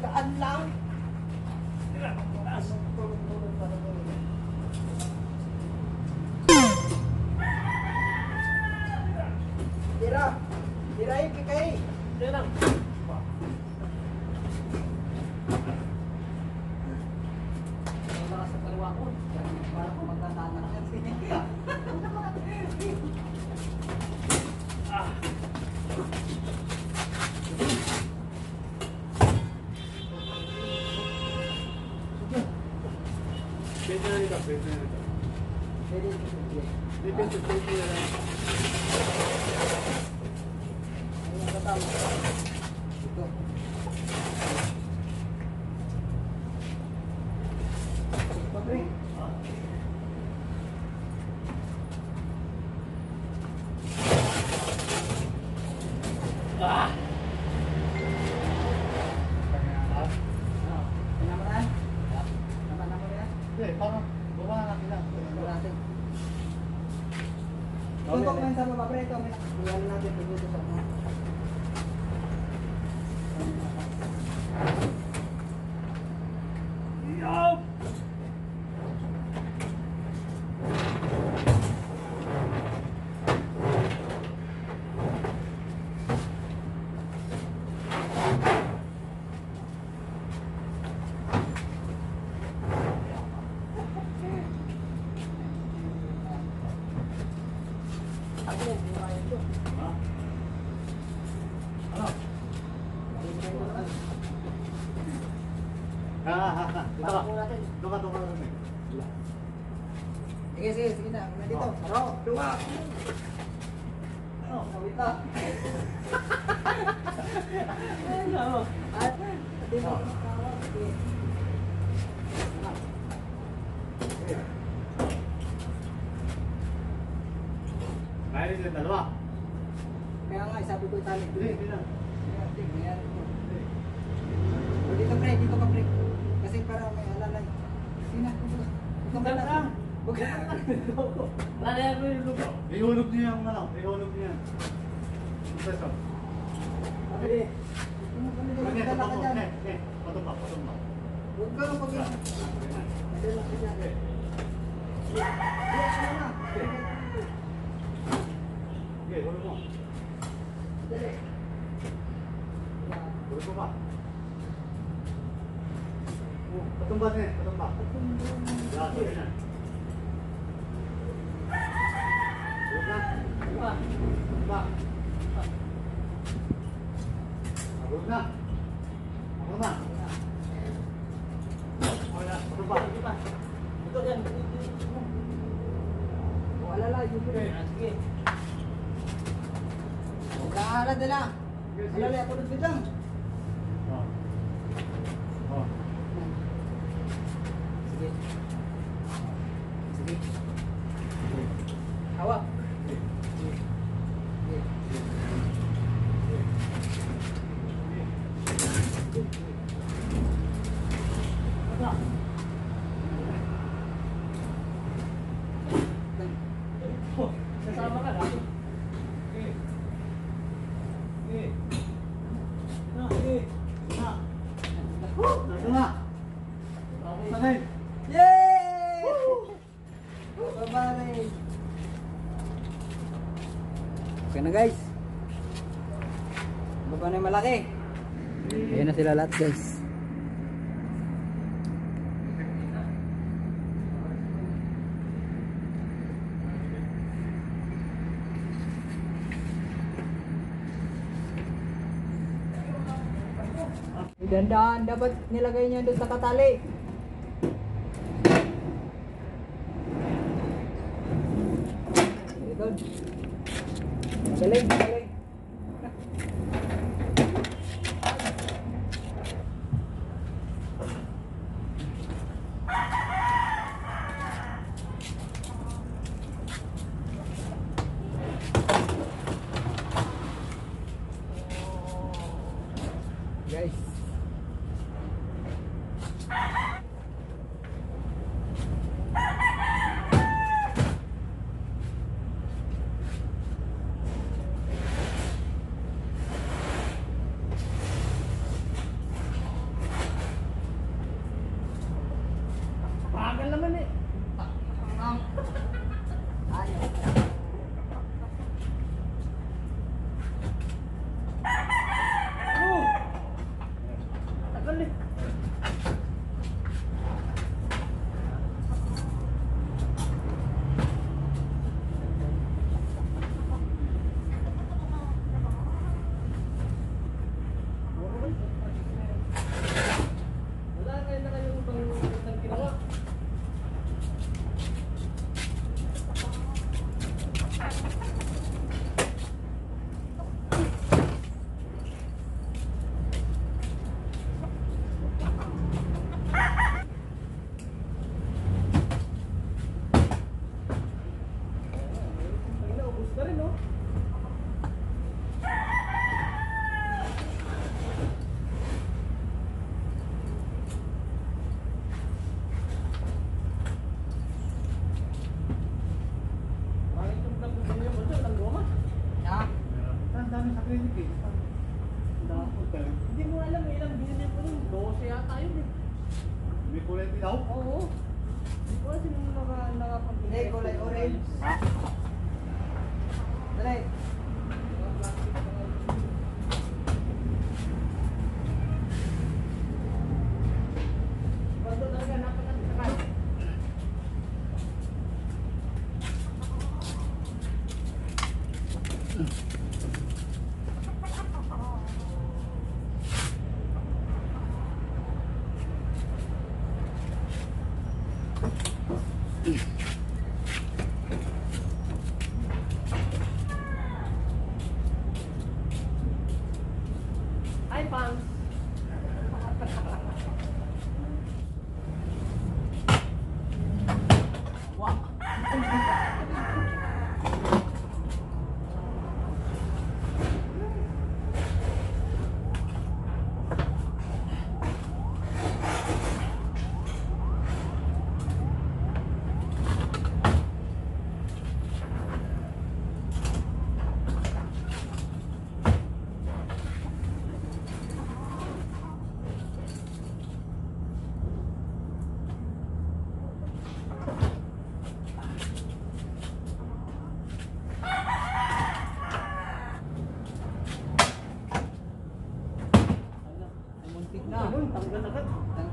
Gaan lang. Tira. Tirahin kikay. Tira lang. Wala sa kaliwa ko. Para kung magtatana ka. Pwede na nito, pwede na nito. Depende sa pwede na lang. Ayun ang katama. Ito. Pagre. Parang bawa natin lang. Tuntok mo yun sa baba, pre. Ito, may natin dito sa mga. Yup! Sige na. Dito. Taro. Dua. Ano? Kawit na. Ano? At, dito. Kaya rin yung dalawa. Kaya nga, sabi ko itali. Hindi na. Dito pre, dito ka pre. Kasi para may alalay. Sige na. Ito ka lang. Wala yan mo yung lugo. Ihulog niya yung ano. Ihulog niya. Ito ito. Pwede. Dala ka dyan. Patumba. Huwag ka lang pag-ina. Dala ka dyan. Yes, ano na. Okay, hulog mo. Dali. Hulog mo pa. Patumba din. Patumba. Yan, tuloy na. Hulog na. Patumba. Hulog na. Ako na. Wala. Patumba. Ito dyan. O, alalay. Sige. Kaala dala. Alalay ako nagpit lang. Sige. Sige. Hawak. Sasama ka na. Yay! Bye-bye! Okay na guys. Baba na yung malaki. Ayan na sila lahat guys. Dandan, dapat nilagay niya doon sa katali. Doon. Galing. Guys. 20 eh. Nakapot ka rin. Hindi mo alam ilang binili ko nun. 12 yata yun eh. May kulay daw? Oo. Hindi ko alam sino nakapagpili. Hindi, kulay orange. Dali. Bago talaga napakatagal. Hi, Pams. Wow. Muntik na. Tanggal agad.